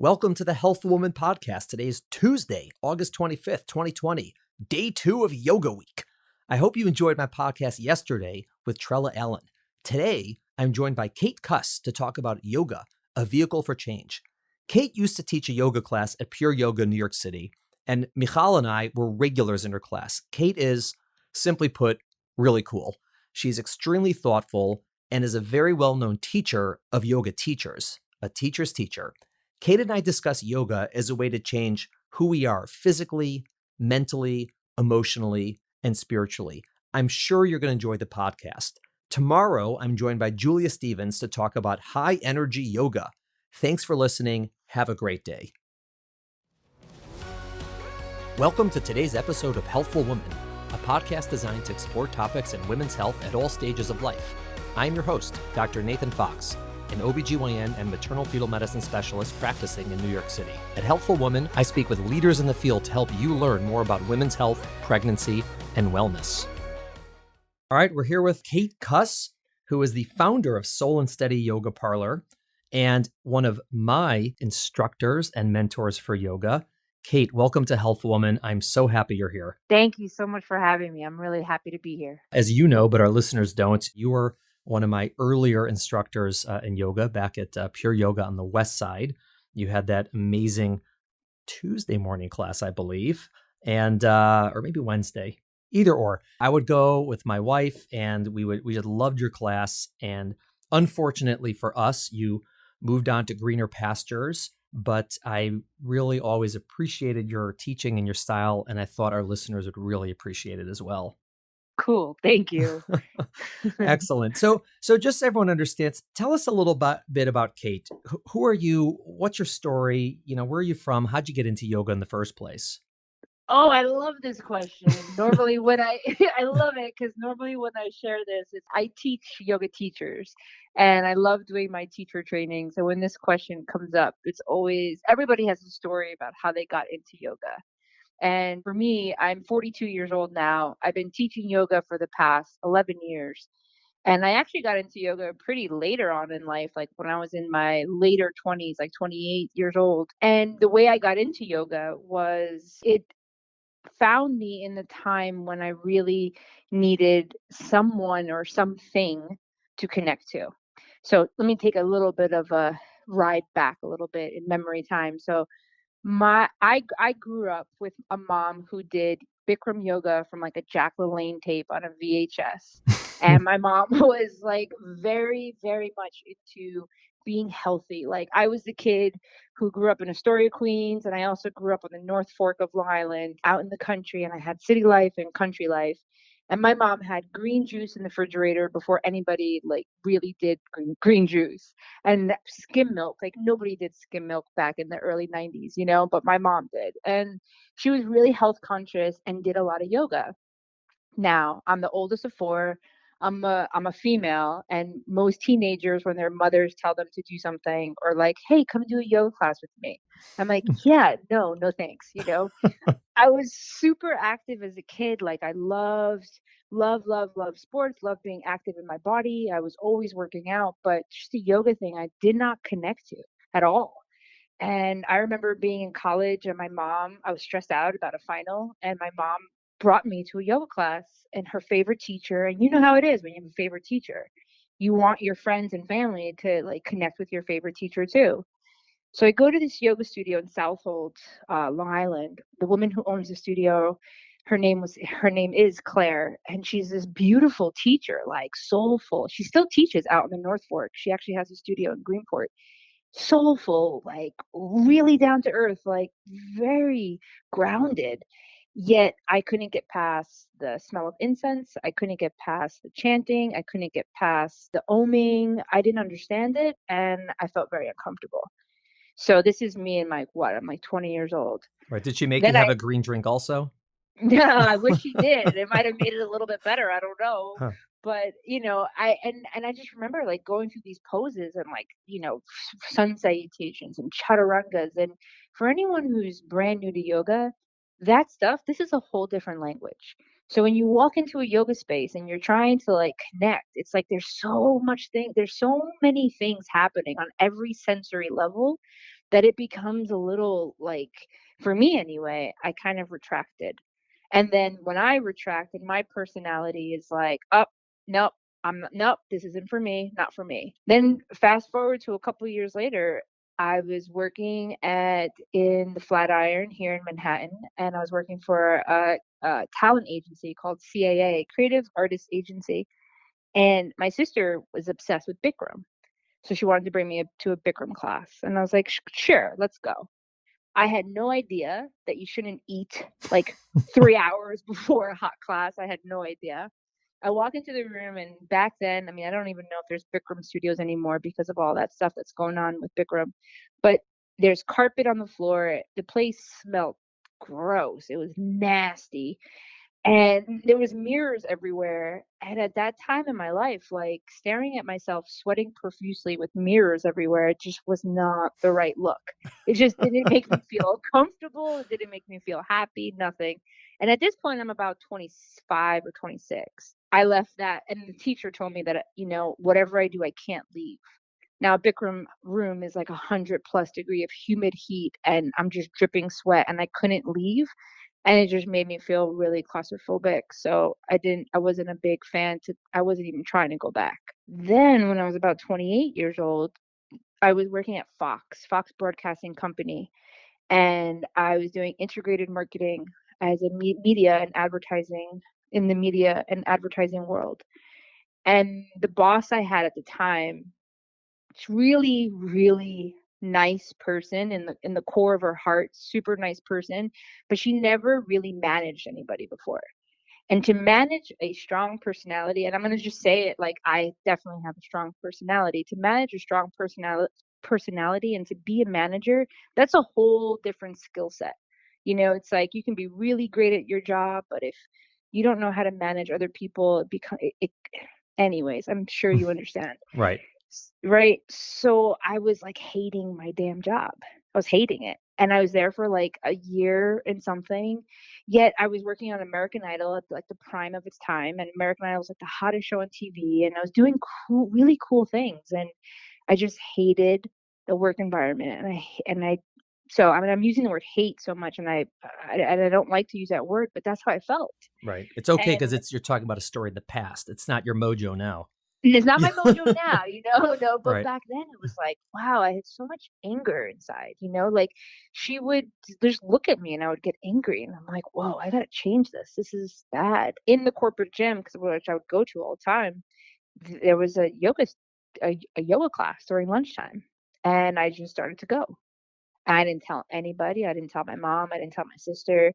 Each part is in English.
Welcome to the Healthful Woman podcast. Today is Tuesday, August 25th, 2020, day 2 of Yoga Week. I hope you enjoyed my podcast yesterday with Trella Allen. Today, I'm joined by Kate Kuss to talk about yoga, a vehicle for change. Kate used to teach a yoga class at Pure Yoga in New York City, and Michal and I were regulars in her class. Kate is, simply put, really cool. She's extremely thoughtful and is a very well-known teacher of yoga teachers, a teacher's teacher. Kate and I discuss yoga as a way to change who we are physically, mentally, emotionally, and spiritually. I'm sure you're going to enjoy the podcast. Tomorrow, I'm joined by Julia Stevens to talk about high energy yoga. Thanks for listening. Have a great day. Welcome to today's episode of Healthful Woman, a podcast designed to explore topics in women's health at all stages of life. I'm your host, Dr. Nathan Fox, an OBGYN and maternal fetal medicine specialist practicing in New York City. At Healthful Woman, I speak with leaders in the field to help you learn more about women's health, pregnancy, and wellness. All right, we're here with Kate Kuss, who is the founder of Soul and Steady Yoga Parlor and one of my instructors and mentors for yoga. Kate, welcome to Healthful Woman. I'm so happy you're here. Thank you so much for having me. I'm really happy to be here. As you know, but our listeners don't, you were one of my earlier instructors in yoga back at Pure Yoga on the West Side. You had that amazing Tuesday morning class, I believe, and or maybe Wednesday, either or. I would go with my wife, and we just loved your class. And unfortunately for us, you moved on to greener pastures. But I really always appreciated your teaching and your style, and I thought our listeners would really appreciate it as well. Cool. Thank you. Excellent. So just so everyone understands, tell us a little bit about Kate. Who are you? What's your story? Where are you from? How'd you get into yoga in the first place? Oh, I love this question. Normally when I love it because normally when I share this, I teach yoga teachers and I love doing my teacher training. So when this question comes up, it's always everybody has a story about how they got into yoga. And for me, I'm 42 years old now. I've been teaching yoga for the past 11 years. And I actually got into yoga pretty later on in life, like when I was in my later 20s, like 28 years old. And the way I got into yoga was it found me in the time when I really needed someone or something to connect to. So let me take a little bit of a ride back a little bit in memory time. So I grew up with a mom who did Bikram yoga from like a Jack LaLanne tape on a VHS. And my mom was like very, very much into being healthy. Like I was the kid who grew up in Astoria, Queens, and I also grew up on the North Fork of Long Island, out in the country, and I had city life and country life. And my mom had green juice in the refrigerator before anybody like really did green juice and skim milk. Like nobody did skim milk back in the early 90s, but my mom did. And she was really health conscious and did a lot of yoga. Now, I'm the oldest of four. I'm a female, and most teenagers, when their mothers tell them to do something, or like, "Hey, come do a yoga class with me," I'm like, "Yeah, no, thanks." I was super active as a kid. Like I love sports, loved being active in my body. I was always working out, but just the yoga thing, I did not connect to at all. And I remember being in college and I was stressed out about a final, and my mom brought me to a yoga class and her favorite teacher. And you know how it is when you have a favorite teacher. You want your friends and family to like connect with your favorite teacher too. So I go to this yoga studio in Southold, Long Island. The woman who owns the studio, her name is Claire, and she's this beautiful teacher, like soulful. She still teaches out in the North Fork. She actually has a studio in Greenport. Soulful, like really down to earth, like very grounded. Yet I couldn't get past the smell of incense. I couldn't get past the chanting. I couldn't get past the oming. I didn't understand it, and I felt very uncomfortable. So this is me in I'm like 20 years old. Right. Did she make you Then have a green drink also? no, I wish she did. It might have made it a little bit better. I don't know. Huh. But, I just remember like going through these poses and like, sun salutations and chaturangas. And for anyone who's brand new to yoga, that stuff, this is a whole different language. So when you walk into a yoga space and you're trying to like connect, it's like there's so many things happening on every sensory level that it becomes a little like, for me anyway, I kind of retracted. And then when I retracted, my personality is like, oh, nope, nope, this isn't for me, not for me. Then fast forward to a couple of years later, I was working at in the Flatiron here in Manhattan, and I was working for a talent agency called CAA, Creative Artist Agency. And my sister was obsessed with Bikram. So she wanted to bring me to a Bikram class. And I was like, sure, let's go. I had no idea that you shouldn't eat like 3 hours before a hot class. I had no idea. I walk into the room, and back then, I mean, I don't even know if there's Bikram studios anymore because of all that stuff that's going on with Bikram. But there's carpet on the floor. The place smelled gross. It was nasty. And there was mirrors everywhere. And at that time in my life, like staring at myself sweating profusely with mirrors everywhere, it just was not the right look. It just didn't make me feel comfortable. It didn't make me feel happy, nothing. And at this point, I'm about 25 or 26. I left that, and the teacher told me that, whatever I do, I can't leave. Now, a Bikram room is like 100+ degree of humid heat, and I'm just dripping sweat, and I couldn't leave, and it just made me feel really claustrophobic. So I wasn't a big fan I wasn't even trying to go back. Then when I was about 28 years old, I was working at Fox Broadcasting Company, and I was doing integrated marketing as a media and advertising in the media and advertising world. And the boss I had at the time, it's really, really nice person in the core of her heart, super nice person, but she never really managed anybody before. And to manage a strong personality, and I'm going to just say it like I definitely have a strong personality, to manage a strong personality and to be a manager, that's a whole different skill set. It's like you can be really great at your job, but if you don't know how to manage other people, anyways, I'm sure you understand. Right. Right. So I was like hating my damn job. I was hating it. And I was there for like a year and something. Yet I was working on American Idol at like the prime of its time. And American Idol was like the hottest show on TV. And I was doing cool, really cool things. And I just hated the work environment. So I mean, I'm using the word hate so much, and I don't like to use that word, but that's how I felt. Right. It's okay because And you're talking about a story in the past. It's not your mojo now. And it's not Yeah. my mojo now, no, but Right. back then it was like, wow, I had so much anger inside, like she would just look at me and I would get angry and I'm like, whoa, I gotta change this. This is bad. In the corporate gym, because which I would go to all the time, there was a yoga class during lunchtime, and I just started to go. I didn't tell anybody. I didn't tell my mom. I didn't tell my sister.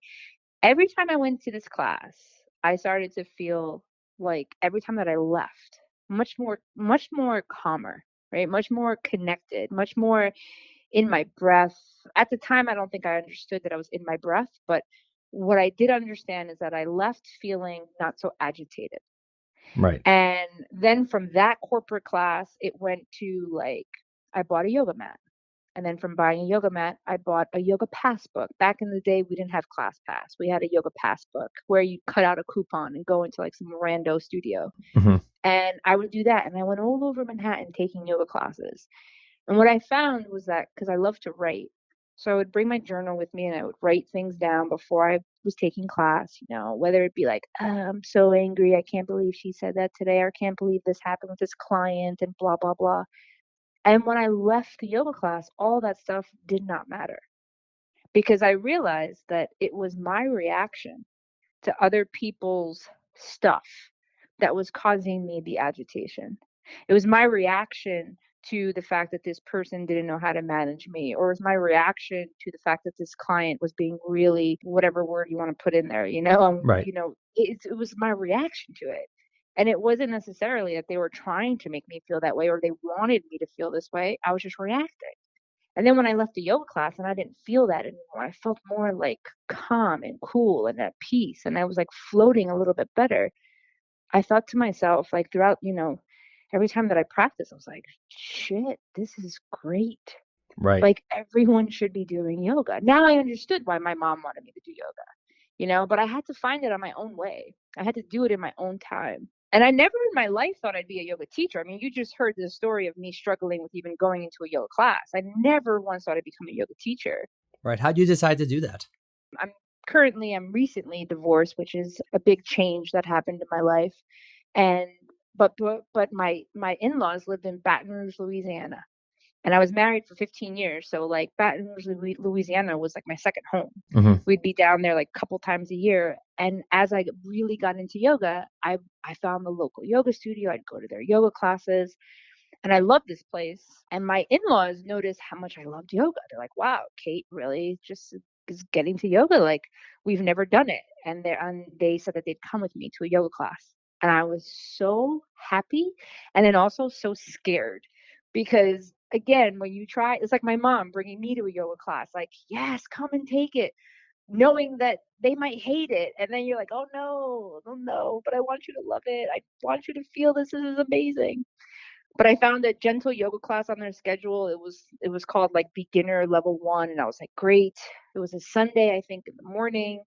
Every time I went to this class, I started to feel like every time that I left, much more calmer, right? Much more connected, much more in my breath. At the time, I don't think I understood that I was in my breath, but what I did understand is that I left feeling not so agitated. Right. And then from that corporate class, it went to like, I bought a yoga mat. And then from buying a yoga mat, I bought a yoga pass book. Back in the day, we didn't have Class Pass. We had a yoga pass book where you cut out a coupon and go into like some rando studio. Hmm. And I would do that. And I went all over Manhattan taking yoga classes. And what I found was that because I love to write, so I would bring my journal with me and I would write things down before I was taking class, whether it be like, I'm so angry. I can't believe she said that today. Or I can't believe this happened with this client and blah, blah, blah. And when I left the yoga class, all that stuff did not matter because I realized that it was my reaction to other people's stuff that was causing me the agitation. It was my reaction to the fact that this person didn't know how to manage me, or it was my reaction to the fact that this client was being really, whatever word you want to put in there, Right. it was my reaction to it. And it wasn't necessarily that they were trying to make me feel that way or they wanted me to feel this way. I was just reacting. And then when I left the yoga class and I didn't feel that anymore, I felt more like calm and cool and at peace. And I was like floating a little bit better. I thought to myself, like throughout, every time that I practiced, I was like, shit, this is great. Right. Like everyone should be doing yoga. Now I understood why my mom wanted me to do yoga, but I had to find it on my own way. I had to do it in my own time. And I never in my life thought I'd be a yoga teacher. I mean, you just heard the story of me struggling with even going into a yoga class. I never once thought I'd become a yoga teacher. Right. How'd you decide to do that? I'm recently divorced, which is a big change that happened in my life. And but my in-laws lived in Baton Rouge, Louisiana. And I was married for 15 years, so like Baton Rouge, Louisiana was like my second home. Mm-hmm. We'd be down there like a couple times a year. And as I really got into yoga, I found the local yoga studio. I'd go to their yoga classes, and I loved this place. And my in-laws noticed how much I loved yoga. They're like, "Wow, Kate really just is getting to yoga. Like we've never done it." And they said that they'd come with me to a yoga class. And I was so happy and then also so scared because again, when you try, it's like my mom bringing me to a yoga class, like, "Yes, come and take it." Knowing that they might hate it, and then you're like, "Oh no, oh no, but I want you to love it. I want you to feel this is amazing." But I found a gentle yoga class on their schedule. It was called like beginner level 1, and I was like, "Great." It was a Sunday, I think, in the morning.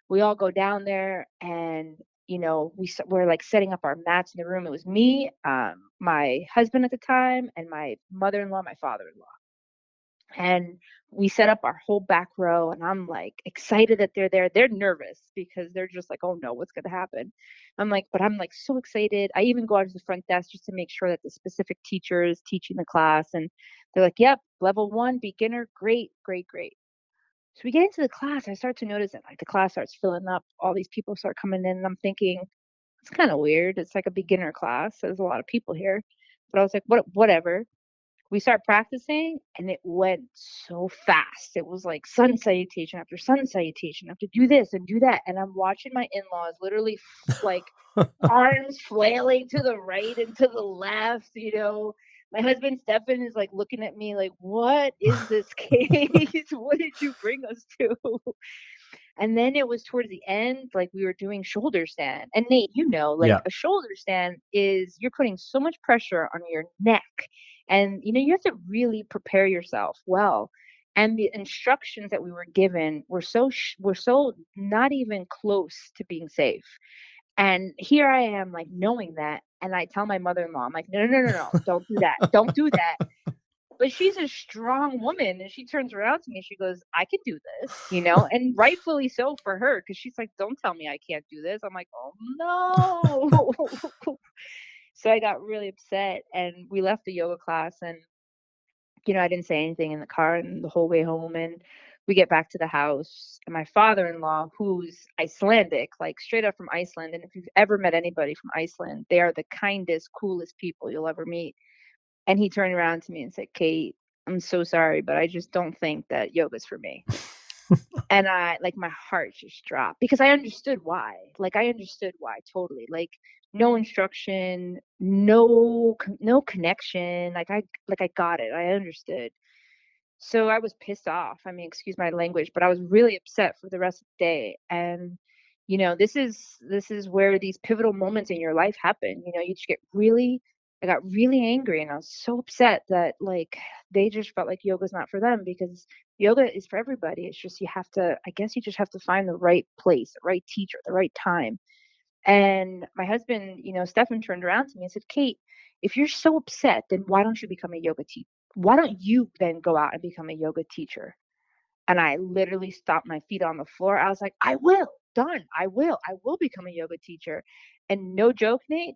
We all go down there, and we're like setting up our mats in the room. It was me, my husband at the time, and my mother-in-law, my father-in-law. And we set up our whole back row, and I'm like excited that they're there. They're nervous because they're just like, "Oh no, what's going to happen?" But I'm like so excited. I even go out to the front desk just to make sure that the specific teacher is teaching the class. And they're like, "Yep, level 1, beginner. Great, great, great." So we get into the class. I start to notice that like the class starts filling up. All these people start coming in, and I'm thinking, it's kind of weird. It's like a beginner class. There's a lot of people here. But I was like, whatever. We start practicing, and it went so fast. It was like sun salutation after sun salutation. I have to do this and do that. And I'm watching my in-laws literally like arms flailing to the right and to the left. My husband Stefan is like looking at me like, "What is this case? What did you bring us to?" And then it was towards the end, like we were doing shoulder stand. And Nate, like Yeah. a shoulder stand is you're putting so much pressure on your neck. And you have to really prepare yourself well. And the instructions that we were given were so not even close to being safe. And here I am, like knowing that, and I tell my mother-in-law, I'm like, "No, no, no, no, no, don't do that, don't do that." But she's a strong woman, and she turns around to me and she goes, "I can do this," and rightfully so for her, because she's like, "Don't tell me I can't do this." I'm like, "Oh no." So I got really upset, and we left the yoga class, and I didn't say anything in the car and the whole way home. And we get back to the house, and my father-in-law, who's Icelandic, like straight up from Iceland, and if you've ever met anybody from Iceland, they are the kindest, coolest people you'll ever meet. And he turned around to me and said, "Kate, I'm so sorry, but I just don't think that yoga's for me." And my heart just dropped because I understood why. Like, I understood why totally. Like, no instruction, no connection. Like I got it. I understood. So I was pissed off. I mean, excuse my language, but I was really upset for the rest of the day. And this is where these pivotal moments in your life happen. You just I got really angry, and I was so upset that like they just felt like yoga's not for them, because yoga is for everybody. It's just I guess you just have to find the right place, the right teacher, the right time. And my husband, Stefan, turned around to me and said, "Kate, if you're so upset, then why don't you become a yoga teacher? Why don't you then go out and become a yoga teacher?" And I literally stopped my feet on the floor. I was like, "I will. Done. I will. I will become a yoga teacher." And no joke, Nate,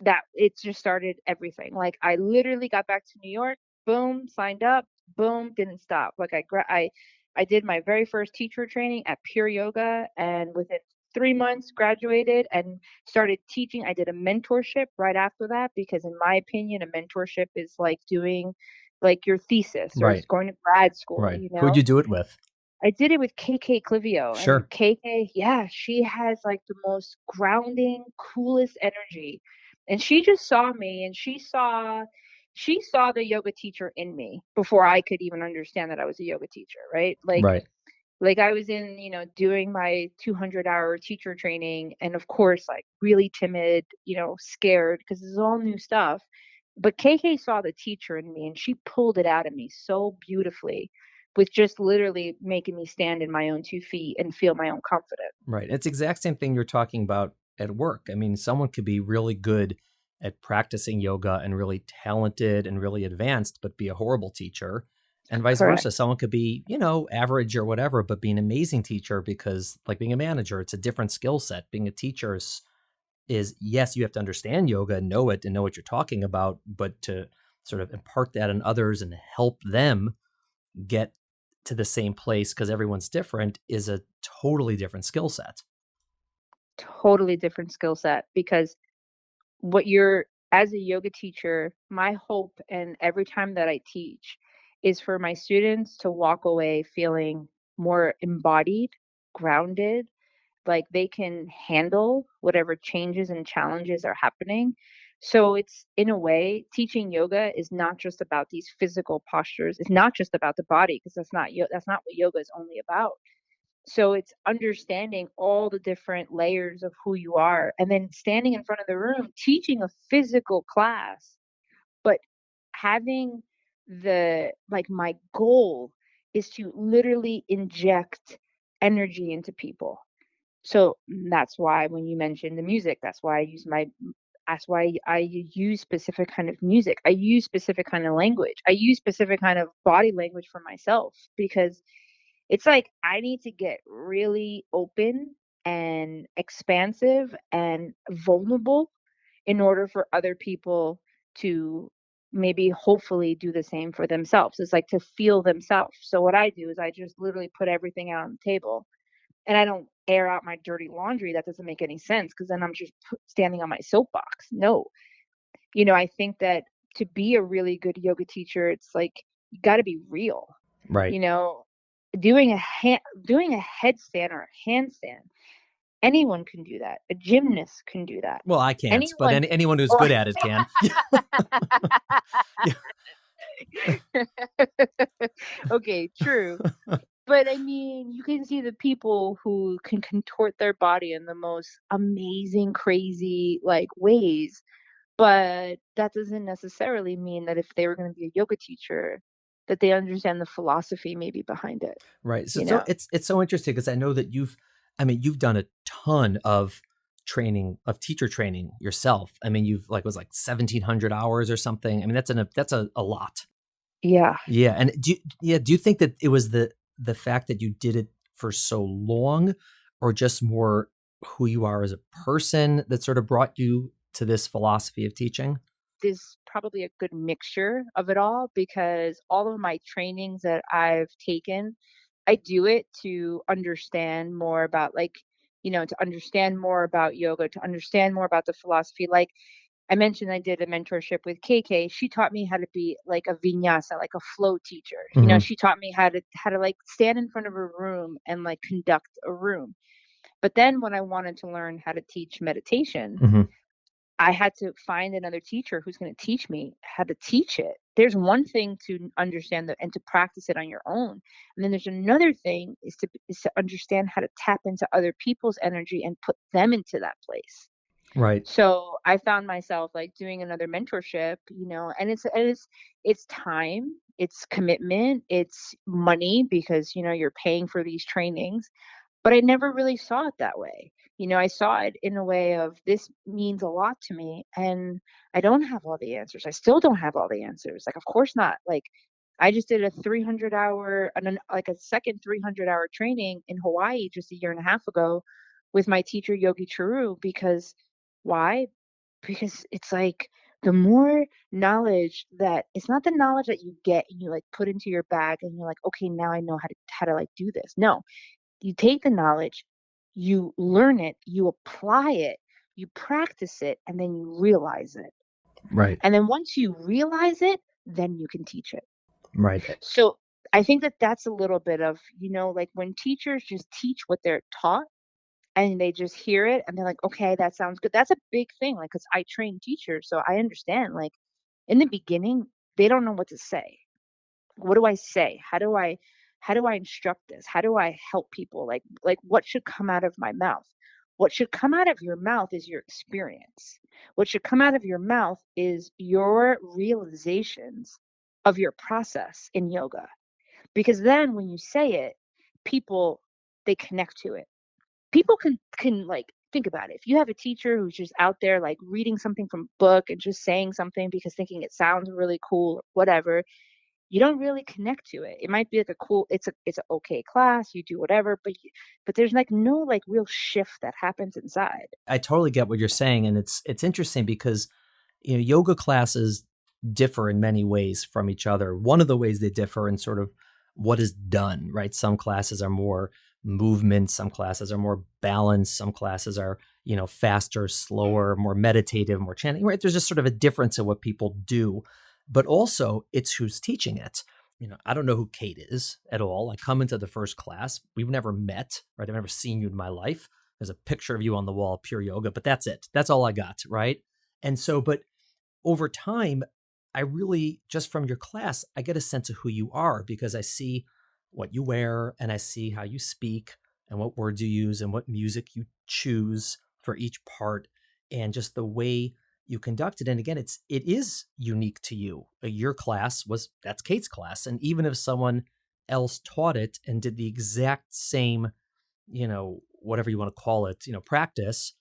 that it just started everything. Like, I literally got back to New York, boom, signed up, boom, didn't stop. Like, I did my very first teacher training at Pure Yoga, and within 3 months graduated and started teaching. I did a mentorship right after that, because in my opinion, a mentorship is like doing like your thesis, or it's Right. going to grad school, Right. Who'd you do it with? I did it with KK Clivio, and Sure. KK, yeah, she has like the most grounding, coolest energy. And she just saw me, and she saw the yoga teacher in me before I could even understand that I was a yoga teacher, right? Right. Like I was doing my 200-hour teacher training, and of course, like really timid, scared, because this is all new stuff. But KK saw the teacher in me, and she pulled it out of me so beautifully, with just literally making me stand in my own 2 feet and feel my own confidence. Right. It's the exact same thing you're talking about at work. I mean, someone could be really good at practicing yoga and really talented and really advanced, but be a horrible teacher. And vice versa. Correct. Someone could be, average or whatever, but be an amazing teacher because, like being a manager, it's a different skill set. Being a teacher is yes, you have to understand yoga and know it and know what you're talking about, but to sort of impart that on others and help them get to the same place because everyone's different is a totally different skill set. Totally different skill set, because what you're as a yoga teacher, my hope and every time that I teach is for my students to walk away feeling more embodied, grounded, like they can handle whatever changes and challenges are happening. So it's, in a way, teaching yoga is not just about these physical postures. It's not just about the body, because that's not what yoga is only about. So it's understanding all the different layers of who you are and then standing in front of the room teaching a physical class, but having my goal is to literally inject energy into people. So that's why when you mentioned the music, that's why I use specific kind of music. I use specific kind of language. I use specific kind of body language for myself, because it's like I need to get really open and expansive and vulnerable in order for other people to maybe hopefully do the same for themselves. It's like to feel themselves. So what I do is I just literally put everything out on the table, and I don't air out my dirty laundry. That doesn't make any sense, because then I'm just standing on my soapbox. No, I think that to be a really good yoga teacher, it's like you got to be real. Right. You know, doing a headstand or a handstand, anyone can do that. A gymnast can do that. Well, I can't, but Anyone. anyone who's Or good at it can. Yeah. okay, true. But I mean, you can see the people who can contort their body in the most amazing, crazy like ways. But that doesn't necessarily mean that if they were going to be a yoga teacher, that they understand the philosophy maybe behind it, Right. So, you so know? it's so interesting because I know that you've done a ton of training of teacher training yourself. I mean, you've like was like 1,700 hours or something. I mean, that's a lot. Yeah. Yeah. And do you think that it was the fact that you did it for so long, or just more who you are as a person that sort of brought you to this philosophy of teaching? There's probably a good mixture of it all, because all of my trainings that I've taken, I do it to understand more about to understand more about yoga, to understand more about the philosophy. Like I mentioned, I did a mentorship with KK. She taught me how to be like a vinyasa, like a flow teacher. Hmm. She taught me how to like stand in front of a room and like conduct a room. But then when I wanted to learn how to teach meditation, Hmm. I had to find another teacher who's going to teach me how to teach it. There's one thing to understand and to practice it on your own. And then there's another thing is to understand how to tap into other people's energy and put them into that place. Right. So I found myself like doing another mentorship, and it's time, it's commitment, it's money, because you're paying for these trainings, but I never really saw it that way. I saw it in a way of, this means a lot to me, and I don't have all the answers. I still don't have all the answers. Like, of course not. Like, I just did a 300 hour, like a second 300-hour training in Hawaii just a year and a half ago with my teacher, Yogi Charu, because why? Because it's like the more knowledge that it's not the knowledge that you get and you like put into your bag and you're like, okay, now I know how to like do this. No, you take the knowledge, you learn it, you apply it, you practice it, and then you realize it. Right. And then once you realize it, then you can teach it. Right. So I think that that's a little bit of, like when teachers just teach what they're taught and they just hear it and they're like, okay, that sounds good. That's a big thing. Like, cause I train teachers, so I understand. Like in the beginning, they don't know what to say. What do I say? How do I instruct this? How do I help people? Like what should come out of my mouth? What should come out of your mouth is your experience. What should come out of your mouth is your realizations of your process in yoga. Because then when you say it, people, they connect to it. People can like think about it. If you have a teacher who's just out there like reading something from a book and just saying something because thinking it sounds really cool or whatever, you don't really connect to it. It might be like a cool, it's a okay class, you do whatever, but there's like no like real shift that happens inside. I totally get what you're saying, and it's interesting because yoga classes differ in many ways from each other. One of the ways they differ in sort of what is done, right? Some classes are more movement, some classes are more balanced, some classes are, faster, slower, more meditative, more chanting, right? There's just sort of a difference in what people do, but also it's who's teaching it. I don't know who Kate is at all. I come into the first class. We've never met, right? I've never seen you in my life. There's a picture of you on the wall, pure yoga, but that's it. That's all I got, right? And so, but over time, I really, just from your class, I get a sense of who you are because I see what you wear and I see how you speak and what words you use and what music you choose for each part and just the way you conduct it. And again, it is unique to you. Your class that's Kate's class. And even if someone else taught it and did the exact same, whatever you want to call it, practice,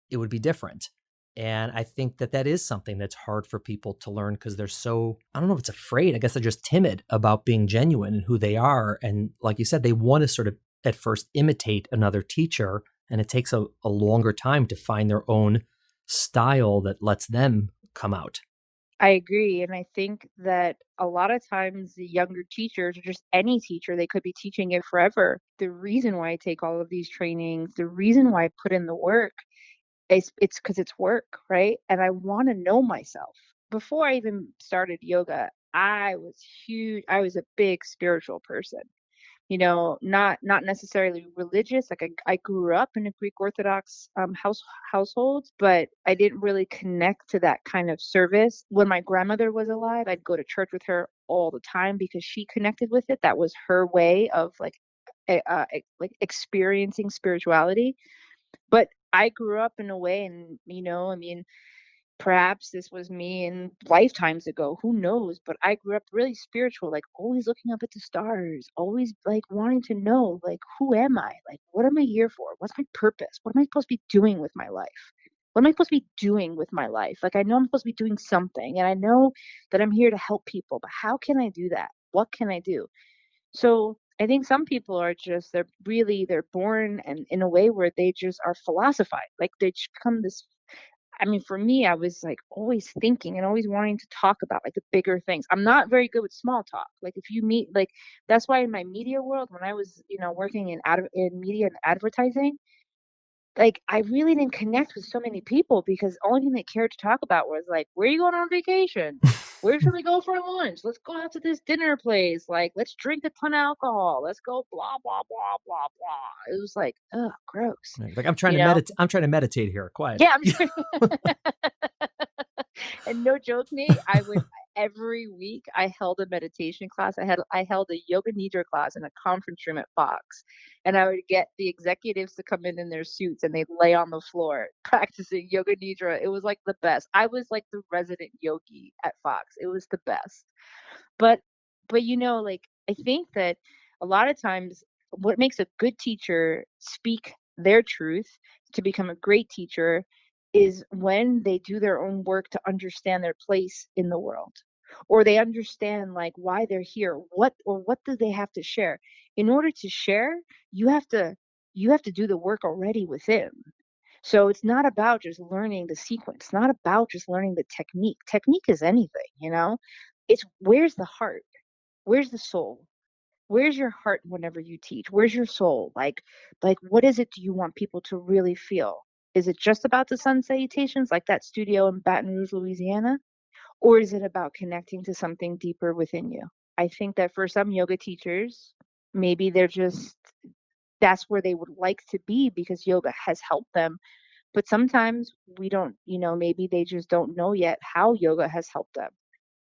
it would be different. And I think that is something that's hard for people to learn because they're so, I don't know if it's afraid. I guess they're just timid about being genuine and who they are. And like you said, they want to sort of at first imitate another teacher. And it takes a longer time to find their own style that lets them come out. I agree. And I think that a lot of times the younger teachers, or just any teacher, they could be teaching it forever. The reason why I take all of these trainings, the reason why I put in the work, it's because it's work, right? And I want to know myself. Before I even started yoga, I was a big spiritual person. Not necessarily religious. Like I grew up in a Greek Orthodox household, but I didn't really connect to that kind of service. When my grandmother was alive, I'd go to church with her all the time because she connected with it. That was her way of like experiencing spirituality. But I grew up in a way, and I mean, perhaps this was me in lifetimes ago, who knows? But I grew up really spiritual, like always looking up at the stars, always like wanting to know, like, who am I? Like, what am I here for? What's my purpose? What am I supposed to be doing with my life? What am I supposed to be doing with my life? Like, I know I'm supposed to be doing something, and I know that I'm here to help people, but how can I do that? What can I do? So I think some people are just they're born and in a way where they just are philosophized. Like they just become this. I mean, for me, I was like always thinking and always wanting to talk about like the bigger things. I'm not very good with small talk. Like if you meet like that's why in my media world, when I was, working in media and advertising, like I really didn't connect with so many people because the only thing they cared to talk about was like, where are you going on vacation? Where should we go for lunch? Let's go out to this dinner place. Like, let's drink a ton of alcohol. Let's go blah blah blah blah blah. It was like, ugh, gross. Right. Like I'm trying You to know? meditate. I'm trying to meditate here. Quiet. Yeah, I'm sure. And no joke, Nate, I would every week I held a meditation class. I held a yoga nidra class in a conference room at Fox, and I would get the executives to come in their suits and they'd lay on the floor practicing yoga nidra. It was like the best. I was like the resident yogi at Fox. It was the best. But like I think that a lot of times what makes a good teacher speak their truth to become a great teacher is when they do their own work to understand their place in the world, or they understand like why they're here, what do they have to share. In order to share, you have to do the work already within. So it's not about just learning the sequence, it's not about just learning the technique. Technique is anything, it's where's the heart, where's the soul, where's your heart whenever you teach, where's your soul, like what is it do you want people to really feel? Is it just about the sun salutations like that studio in Baton Rouge, Louisiana, or is it about connecting to something deeper within you? I think that for some yoga teachers, maybe they're just that's where they would like to be because yoga has helped them. But sometimes we don't, maybe they just don't know yet how yoga has helped them.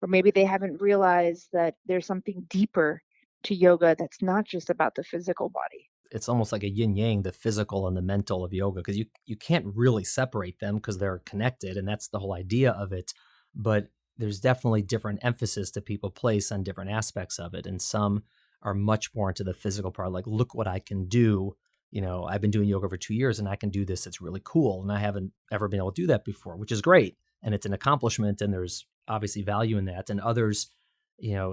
Or maybe they haven't realized that there's something deeper to yoga that's not just about the physical body. It's almost like a yin yang, the physical and the mental of yoga, because you can't really separate them because they're connected, and that's the whole idea of it. But there's definitely different emphasis that people place on different aspects of it, and some are much more into the physical part, like look what I can do, I've been doing yoga for 2 years and I can do this. It's really cool. And I haven't ever been able to do that before, which is great. And it's an accomplishment and there's obviously value in that. And others,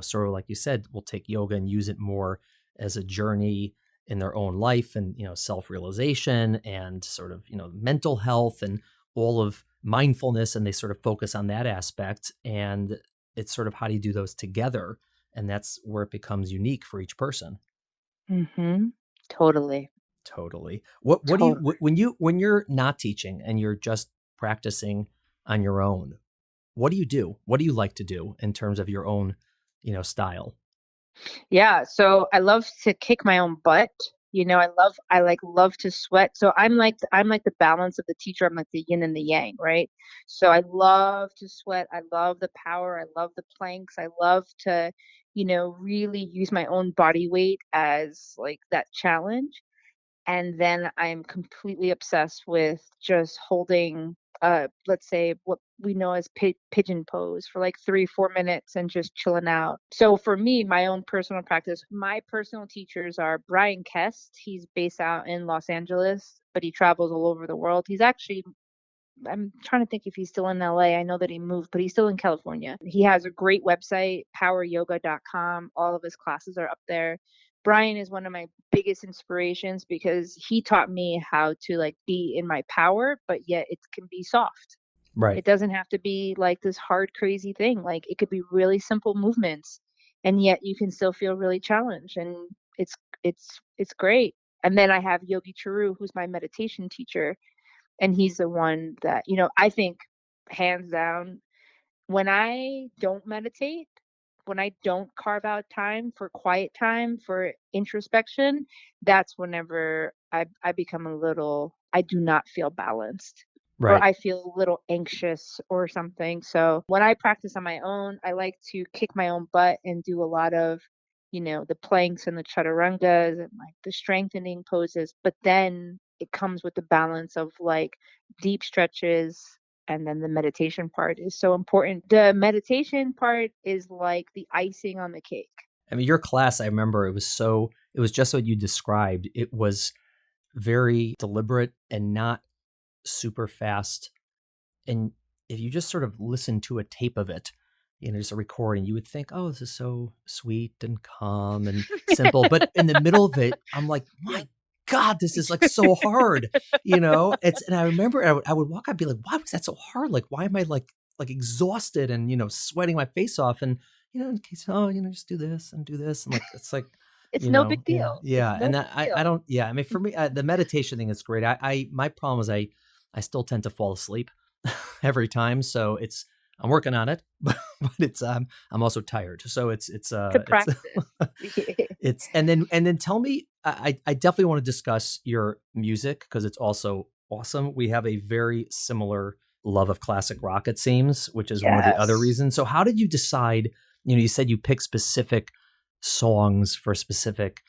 sort of like you said, will take yoga and use it more as a journey in their own life and, self-realization and sort of, mental health and all of mindfulness. And they sort of focus on that aspect. And it's sort of how do you do those together? And that's where it becomes unique for each person. Mm-hmm. Totally. Totally. What do you Totally. when you're not teaching and you're just practicing on your own? What do you do? What do you like to do in terms of your own, style? Yeah, so I love to kick my own butt. I love to sweat. So I'm like the balance of the teacher. I'm like the yin and the yang, right? So I love to sweat. I love the power. I love the planks. I love to, really use my own body weight as like that challenge. And then I'm completely obsessed with just holding, let's say what we know as pigeon pose for like 3 4 minutes and just chilling out. So for me, my own personal practice, my personal teachers are Brian Kest. He's based out in Los Angeles, but he travels all over the world. He's actually, I'm trying to think if he's still in LA. I know that he moved, but he's still in California. He has a great website, poweryoga.com. All of his classes are up there. Brian is one of my biggest inspirations because he taught me how to like be in my power, but yet it can be soft. Right. It doesn't have to be like this hard, crazy thing. Like it could be really simple movements, and yet you can still feel really challenged. And it's it's great. And then I have Yogi Charu, who's my meditation teacher, and he's the one that, I think hands down, when I don't meditate, when I don't carve out time for quiet time, for introspection, that's whenever I become a little, I do not feel balanced or Right. I feel a little anxious or something. So when I practice on my own, I like to kick my own butt and do a lot of, the planks and the chaturangas and like the strengthening poses. But then it comes with the balance of like deep stretches, and then the meditation part is so important. The meditation part is like the icing on the cake. I mean, your class, I remember it was just what you described. It was very deliberate and not super fast. And if you just sort of listen to a tape of it, just a recording, you would think, oh, this is so sweet and calm and simple. But in the middle of it, I'm like, my God, this is like so hard. And I remember I would walk, I'd be like, why was that so hard? Like, why am I like exhausted and, sweating my face off? And, in case, oh, just do this and do this. And like, it's like, It's no big yeah, deal. It's yeah. no And big I deal. don't, yeah. I mean, for me, the meditation thing is great. My problem is I still tend to fall asleep every time. So I'm working on it, but I'm also tired. So To practice. and then tell me, I definitely want to discuss your music because it's also awesome. We have a very similar love of classic rock, it seems, which is one of the other Yes. reasons. So how did you decide, you said you pick specific songs for specific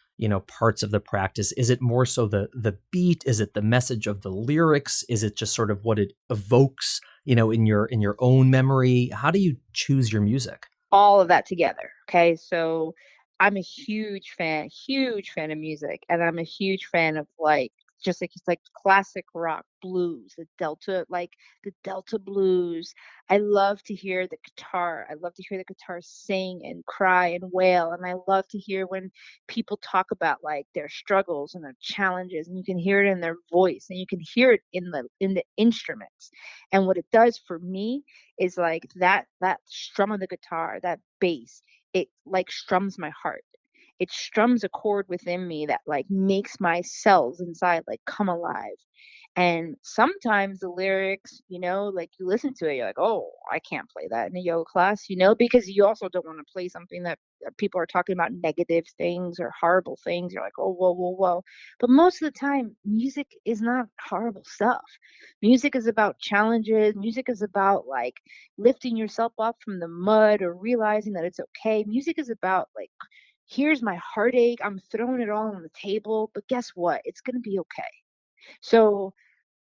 parts of the practice? Is it more so the beat? Is it the message of the lyrics? Is it just sort of what it evokes in your own memory? How do you choose your music? All of that together. Okay. So I'm a huge fan of music. And I'm a huge fan of like, just like it's like classic rock, blues, the Delta blues. I love to hear the guitar. I love to hear the guitar sing and cry and wail. And I love to hear when people talk about like their struggles and their challenges, and you can hear it in their voice and you can hear it in the instruments. And what it does for me is like that strum of the guitar, that bass, it like strums my heart. It strums a chord within me that like makes my cells inside like come alive. And sometimes the lyrics, like you listen to it, you're like, oh, I can't play that in a yoga class, because you also don't want to play something that people are talking about negative things or horrible things. You're like, oh, whoa, whoa, whoa. But most of the time, music is not horrible stuff. Music is about challenges. Music is about like lifting yourself up from the mud or realizing that it's okay. Music is about like, here's my heartache. I'm throwing it all on the table, but guess what? It's going to be okay. So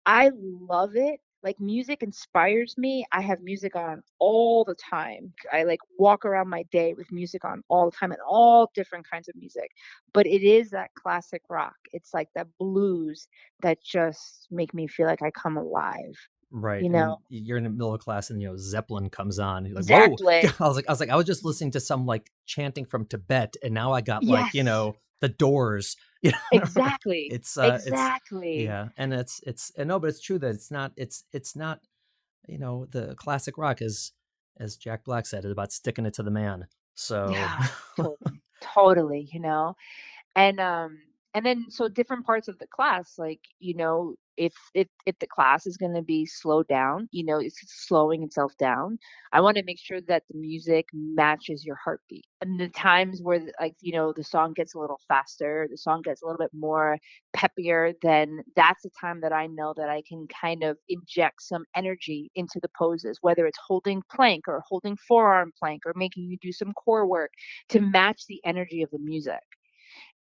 I love it. Like, music inspires me. I have music on all the time. I, like, walk around my day with music on all the time and all different kinds of music. But it is that classic rock. It's like that blues that just make me feel like I come alive, Right, you know? and you're in the middle of class and, Zeppelin comes on, you're like, "Whoa." Exactly. I was just listening to some, like, chanting from Tibet, and now I got, like, Yes. The Doors, you know? Exactly. It's Exactly. yeah, and it's and no, but it's true that it's not, the classic rock is, as Jack Black said, is about sticking it to the man. So Yeah, totally. Totally, you know? And, and then so different parts of the class, like, if the class is gonna be slowed down, it's slowing itself down, I wanna make sure that the music matches your heartbeat. And the times where, like, the song gets a little faster, the song gets a little bit more peppier, then that's the time that I know that I can kind of inject some energy into the poses, whether it's holding plank or holding forearm plank or making you do some core work to match the energy of the music.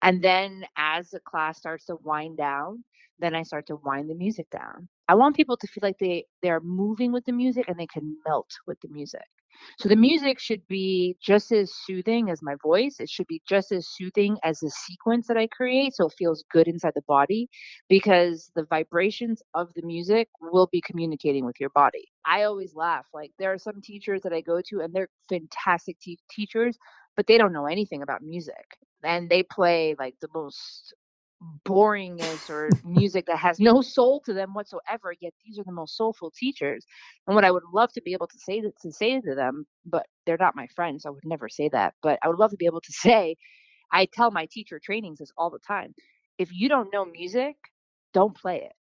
And then as the class starts to wind down, then I start to wind the music down. I want people to feel like they're moving with the music and they can melt with the music. So the music should be just as soothing as my voice. It should be just as soothing as the sequence that I create so it feels good inside the body because the vibrations of the music will be communicating with your body. I always laugh. Like there are some teachers that I go to and they're fantastic teachers, but they don't know anything about music and they play like the most boringest or music that has no soul to them whatsoever, yet these are the most soulful teachers. And what I would love to be able to say to them, but they're not my friends, so I would never say that. But I would love to be able to say, I tell my teacher trainings this all the time. If you don't know music, don't play it.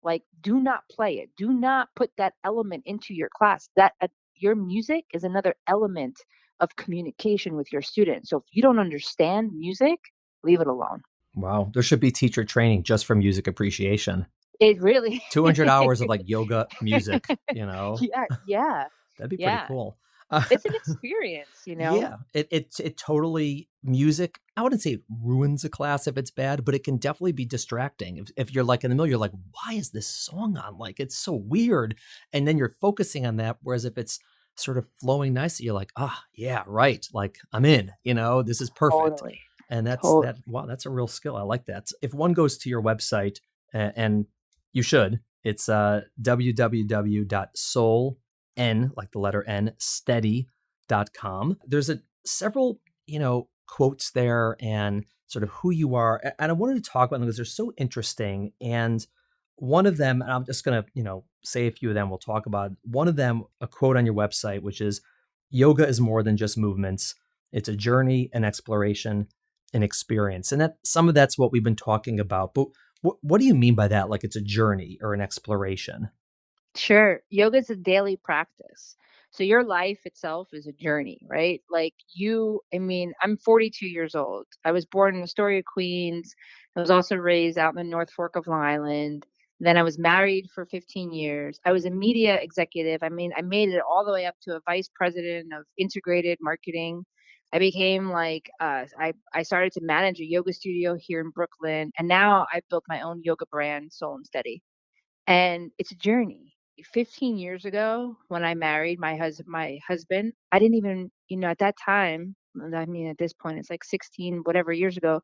Like, do not play it. Do not put that element into your class. Your music is another element of communication with your students. So if you don't understand music, leave it alone. wow, there should be teacher training just for music appreciation. It really 200 hours of, like, yoga music, you know? Yeah, yeah, That'd be pretty yeah. cool. It's an experience. Yeah, it totally music, I wouldn't say it ruins a class if it's bad, but it can definitely be distracting. If you're, like, in the middle, you're like, "Why is this song on? Like, it's so weird." And then you're focusing on that, whereas if it's sort of flowing nicely, you're like, "Ah, yeah, right, like, I'm in, this is perfect." Totally, And totally. wow, that's a real skill, I like that. If one goes to your website, and you should, it's, www.soul, N, like the letter N, steady.com. There's several, quotes there and sort of who you are. And I wanted to talk about them because they're so interesting. And one of them, and I'm just going to, say a few of them we'll talk about. One of them, a quote on your website, which is yoga is more than just movements. It's a journey, an exploration, an experience. And that some of that's what we've been talking about. But what do you mean by that? Like it's a journey or an exploration? Sure. Yoga is a daily practice. So your life itself is a journey, right? Like I mean, I'm 42 years old. I was born in Astoria, Queens. I was also raised out in the North Fork of Long Island. Then I was married for 15 years. I was a media executive. I mean, I made it all the way up to a vice president of integrated marketing. I became like I started to manage a yoga studio here in Brooklyn, and now I've built my own yoga brand, Soul and Steady. And it's a journey. 15 years ago, when I married my husband, I didn't even, at that time, and I mean, at this point, it's like 16 whatever years ago,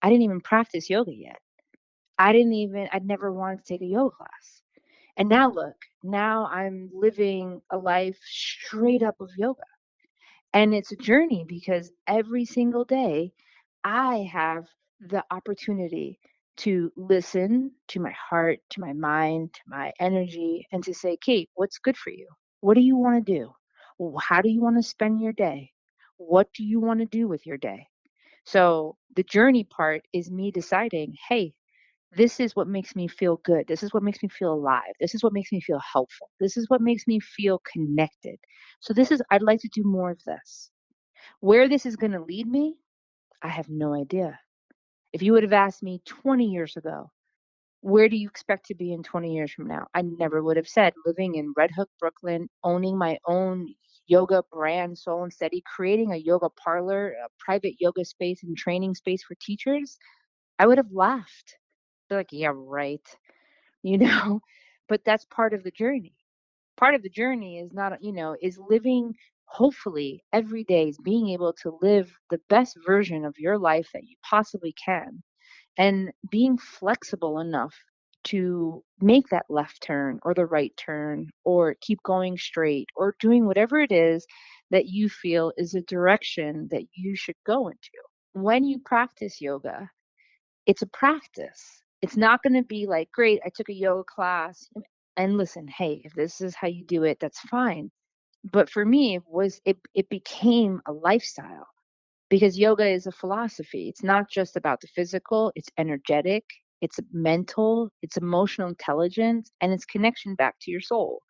I didn't even practice yoga yet. I'd never wanted to take a yoga class. And now look, now I'm living a life straight up of yoga. And it's a journey because every single day I have the opportunity to listen to my heart, to my mind, to my energy, and to say, Kate, what's good for you? What do you want to do? How do you want to spend your day? What do you want to do with your day? So the journey part is me deciding, hey, this is what makes me feel good. This is what makes me feel alive. This is what makes me feel helpful. This is what makes me feel connected. So I'd like to do more of this. Where this is going to lead me, I have no idea. If you would have asked me 20 years ago, where do you expect to be in 20 years from now? I never would have said living in Red Hook, Brooklyn, owning my own yoga brand, Soul and Steady, creating a yoga parlor, a private yoga space and training space for teachers. I would have laughed. They're like, yeah, right. You know, but that's part of the journey. Part of the journey is not, is living, hopefully every day, is being able to live the best version of your life that you possibly can, and being flexible enough to make that left turn or the right turn or keep going straight or doing whatever it is that you feel is a direction that you should go into. When you practice yoga, it's a practice. It's not going to be like, great, I took a yoga class. And listen, hey, if this is how you do it, that's fine. But for me, it became a lifestyle, because yoga is a philosophy. It's not just about the physical, it's energetic, it's mental, it's emotional intelligence, and it's connection back to your soul.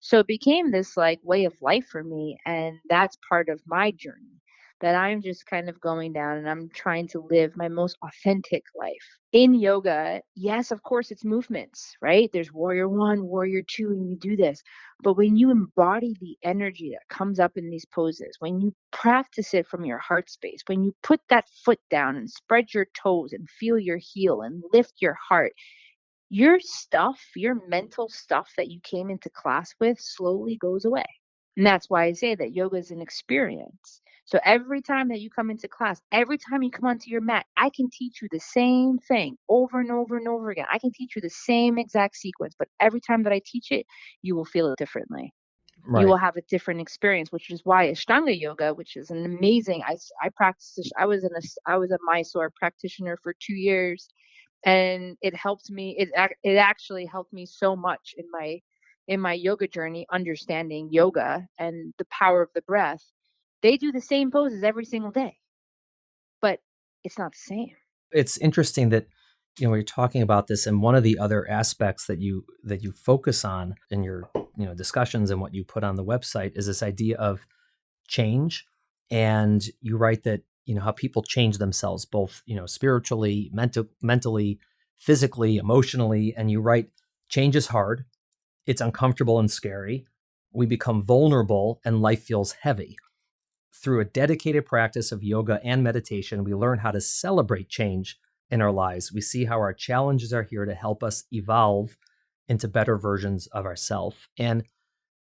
So it became this like way of life for me, and that's part of my journey that I'm just kind of going down, and I'm trying to live my most authentic life. In yoga, yes, of course it's movements, right? There's warrior 1, warrior 2, and you do this. But when you embody the energy that comes up in these poses, when you practice it from your heart space, when you put that foot down and spread your toes and feel your heel and lift your heart, your stuff, your mental stuff that you came into class with slowly goes away. And that's why I say that yoga is an experience. So every time that you come into class, every time you come onto your mat, I can teach you the same thing over and over and over again. I can teach you the same exact sequence, but every time that I teach it, you will feel it differently. You Right. will have a different experience, which is why Ashtanga yoga, which is an amazing, I practiced, I was a Mysore practitioner for 2 years, and it helped me. It actually helped me so much in my yoga journey, understanding yoga and the power of the breath. They do the same poses every single day, but it's not the same. It's interesting that when you're talking about this, and one of the other aspects that you focus on in your discussions and what you put on the website is this idea of change. And you write that how people change themselves, both spiritually, mentally, physically, emotionally. And you write, change is hard, it's uncomfortable and scary, we become vulnerable, and life feels heavy. Through a dedicated practice of yoga and meditation, we learn how to celebrate change in our lives. We see how our challenges are here to help us evolve into better versions of ourselves. And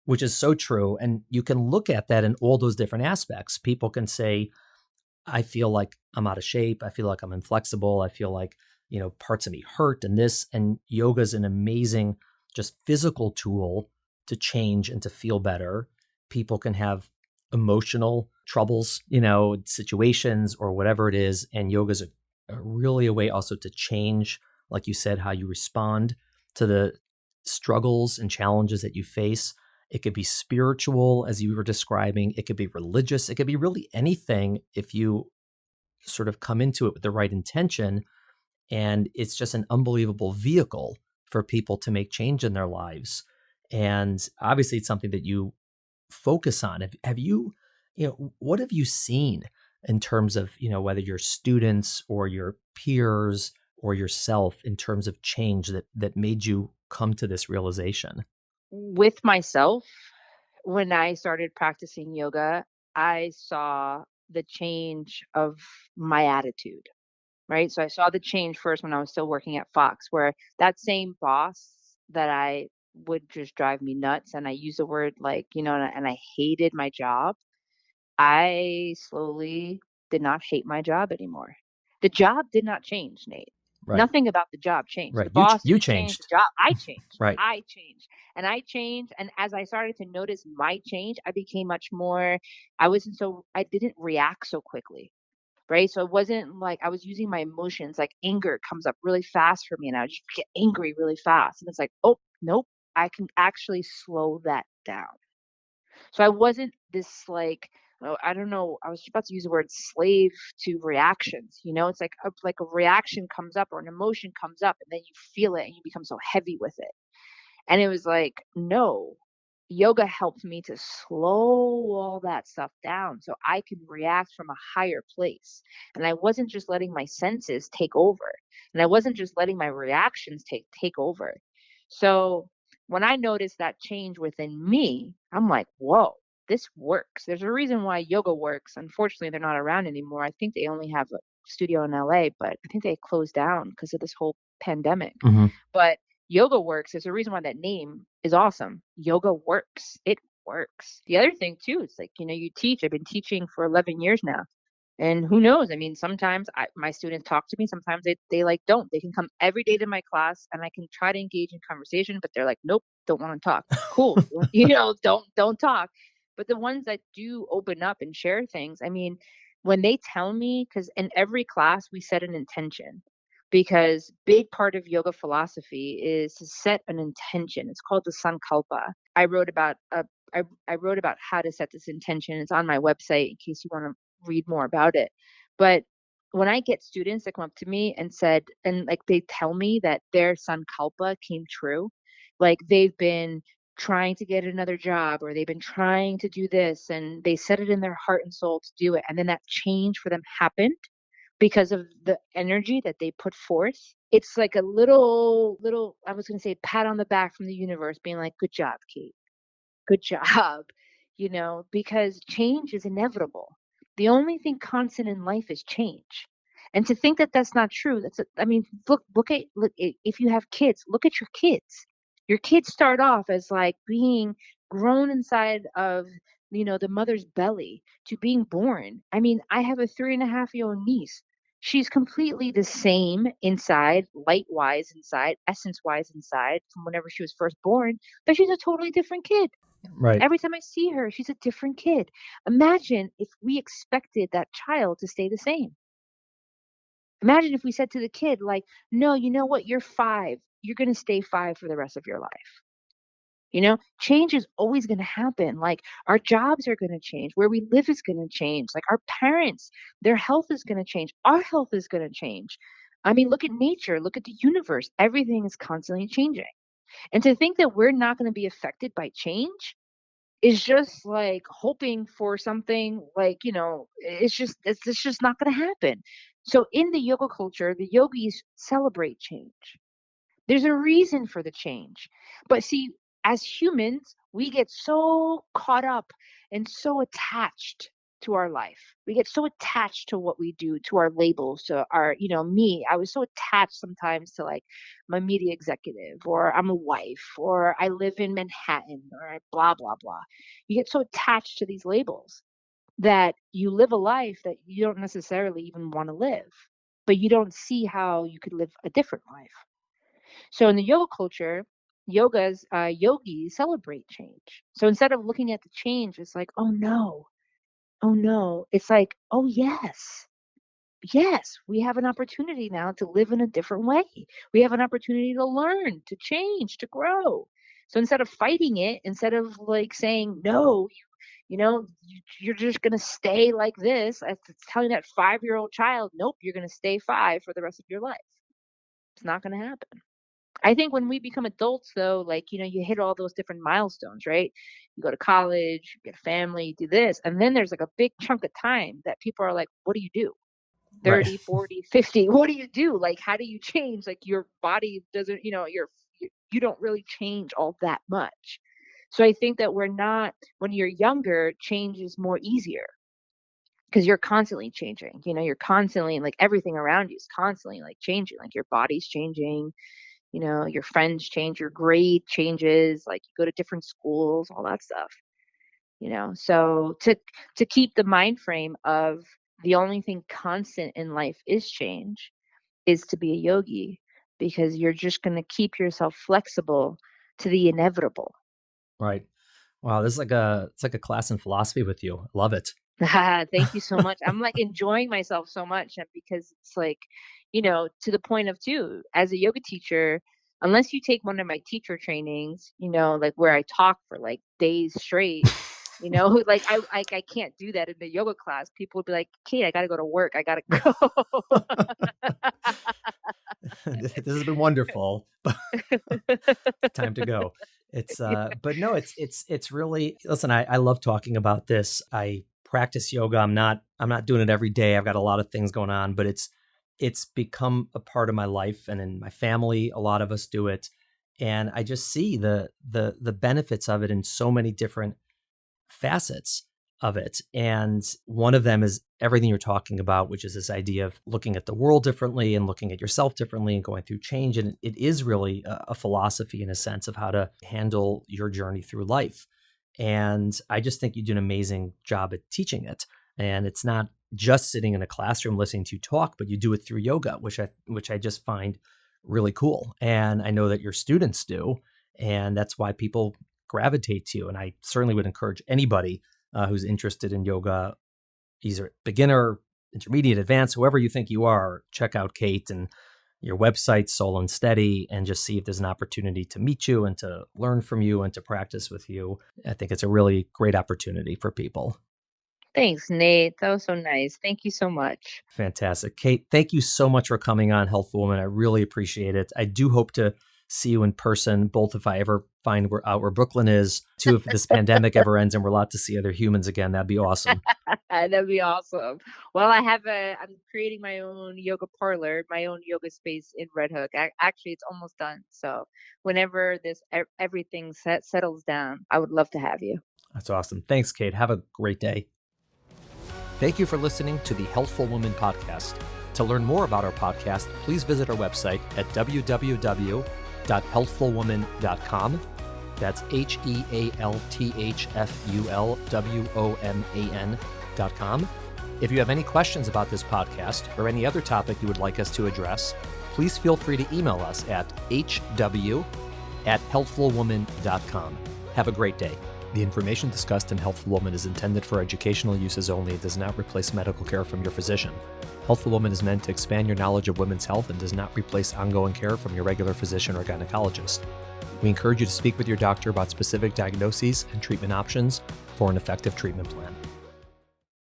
which is so true. And you can look at that in all those different aspects. People can say, I feel like I'm out of shape. I feel like I'm inflexible. I feel like, parts of me hurt and this. And yoga is an amazing, just physical tool to change and to feel better. People can have emotional troubles, situations or whatever it is. And yoga is really a way also to change, like you said, how you respond to the struggles and challenges that you face. It could be spiritual, as you were describing. It could be religious. It could be really anything if you sort of come into it with the right intention. And it's just an unbelievable vehicle for people to make change in their lives. And obviously, it's something that you focus on. Have you, what have you seen in terms of, whether your students or your peers or yourself, in terms of change that made you come to this realization? With myself, when I started practicing yoga, I saw the change of my attitude, right? So I saw the change first when I was still working at Fox, where that same boss that I would just drive me nuts, and I use the word like, and I hated my job. I slowly did not hate my job anymore. The job did not change, Nate. Right. Nothing about the job changed. The Right. boss You didn't change, the changed. job, I changed. Right. I changed. And I changed. And as I started to notice my change, I became much more, I didn't react so quickly. Right. So it wasn't like I was using my emotions, like anger comes up really fast for me, and I would just get angry really fast. And it's like, oh, nope, I can actually slow that down. So I wasn't this like, oh, I don't know, I was about to use the word slave to reactions. It's like a reaction comes up or an emotion comes up, and then you feel it and you become so heavy with it. And it was like, no, yoga helped me to slow all that stuff down so I could react from a higher place. And I wasn't just letting my senses take over. And I wasn't just letting my reactions take over. So when I noticed that change within me, I'm like, whoa, this works. There's a reason why yoga works. Unfortunately, they're not around anymore. I think they only have a studio in LA, but I think they closed down because of this whole pandemic. Hmm. But yoga works. There's a reason why that name is awesome. Yoga works. It works. The other thing too, it's like, you teach. I've been teaching for 11 years now. And who knows? I mean, sometimes my students talk to me. Sometimes they like don't. They can come every day to my class, and I can try to engage in conversation, but they're like, nope, don't want to talk. Cool, don't talk. But the ones that do open up and share things, I mean, when they tell me, because in every class we set an intention, because big part of yoga philosophy is to set an intention. It's called the sankalpa. I wrote about how to set this intention. It's on my website in case you want to read more about it. But when I get students that come up to me and said, and like they tell me that their sankalpa came true, like they've been trying to get another job or they've been trying to do this and they set it in their heart and soul to do it. And then that change for them happened because of the energy that they put forth. It's like a little, I was going to say pat on the back from the universe being like, good job, Kate. Good job, because change is inevitable. The only thing constant in life is change. And to think that that's not true, I mean, if you have kids, look at your kids. Your kids start off as like being grown inside of, the mother's belly to being born. I mean, I have a 3.5-year-old niece. She's completely the same inside, light wise inside, essence wise inside from whenever she was first born, but she's a totally different kid. Right. Every time I see her, she's a different kid. Imagine if we expected that child to stay the same. Imagine if we said to the kid, like, no, you know what? You're 5. You're going to stay 5 for the rest of your life. Change is always going to happen. Like, our jobs are going to change. Where we live is going to change. Like, our parents, their health is going to change. Our health is going to change. I mean, look at nature, look at the universe. Everything is constantly changing. And to think that we're not going to be affected by change is just like hoping for something like, it's just not going to happen. So in the yoga culture, the yogis celebrate change. There's a reason for the change. But see, as humans, we get so caught up and so attached to our life. We get so attached to what we do, to our labels, to our, me. I was so attached sometimes to like my media executive, or I'm a wife, or I live in Manhattan, or blah, blah, blah. You get so attached to these labels that you live a life that you don't necessarily even want to live, but you don't see how you could live a different life. So in the yoga culture, yogis celebrate change. So instead of looking at the change, it's like, oh no, oh no. It's like, oh yes, yes, we have an opportunity now to live in a different way. We have an opportunity to learn, to change, to grow. So instead of fighting it, instead of like saying, no, you're just going to stay like this, it's telling that 5-year-old child, nope, you're going to stay 5 for the rest of your life. It's not going to happen. I think when we become adults, though, like, you hit all those different milestones, right? You go to college, you get a family, you do this. And then there's like a big chunk of time that people are like, what do you do? Right. 30, 40, 50. What do you do? Like, how do you change? Like, your body doesn't, you don't really change all that much. So I think that when you're younger, change is more easier because you're constantly changing. You're constantly like everything around you is constantly like changing. Like your body's changing, your friends change, your grade changes, like you go to different schools, all that stuff, so to keep the mind frame of the only thing constant in life is change is to be a yogi, because you're just going to keep yourself flexible to the inevitable. Right. Wow, this is like a class in philosophy with you. I love it. Thank you so much. I'm like enjoying myself so much, and because it's like, to the point of too, as a yoga teacher, unless you take one of my teacher trainings, like where I talk for like days straight, like I can't do that in the yoga class. People would be like, Kate, I gotta go to work. I gotta go. This has been wonderful. Time to go. It's but no, it's really, listen, I love talking about this. I practice yoga. I'm not doing it every day. I've got a lot of things going on, but it's become a part of my life, and in my family, a lot of us do it. And I just see the benefits of it in so many different facets. of it. And one of them is everything you're talking about, which is this idea of looking at the world differently and looking at yourself differently and going through change. And it is really a philosophy in a sense of how to handle your journey through life. And I just think you do an amazing job at teaching it. And it's not just sitting in a classroom listening to you talk, but you do it through yoga, which I just find really cool. And I know that your students do. And that's why people gravitate to you. And I certainly would encourage anybody who's interested in yoga, either beginner, intermediate, advanced, whoever you think you are, check out Kate and your website, Soul and Steady, and just see if there's an opportunity to meet you and to learn from you and to practice with you. I think it's a really great opportunity for people. Thanks, Nate. That was so nice. Thank you so much. Fantastic. Kate, thank you so much for coming on Healthful Woman. I really appreciate it. I do hope to see you in person, both if I ever find out where Brooklyn is, two, if this pandemic ever ends and we're allowed to see other humans again, that'd be awesome. That'd be awesome. Well, I'm creating my own yoga parlor, my own yoga space in Red Hook. Actually, it's almost done. So whenever everything settles down, I would love to have you. That's awesome. Thanks, Kate. Have a great day. Thank you for listening to the Healthful Woman podcast. To learn more about our podcast, please visit our website at www.healthfulwoman.com. That's HEALTHFULWOMAN.com. If you have any questions about this podcast or any other topic you would like us to address, please feel free to email us at hw@healthfulwoman.com. Have a great day. The information discussed in Healthful Woman is intended for educational uses only and does not replace medical care from your physician. Healthful Woman is meant to expand your knowledge of women's health and does not replace ongoing care from your regular physician or gynecologist. We encourage you to speak with your doctor about specific diagnoses and treatment options for an effective treatment plan.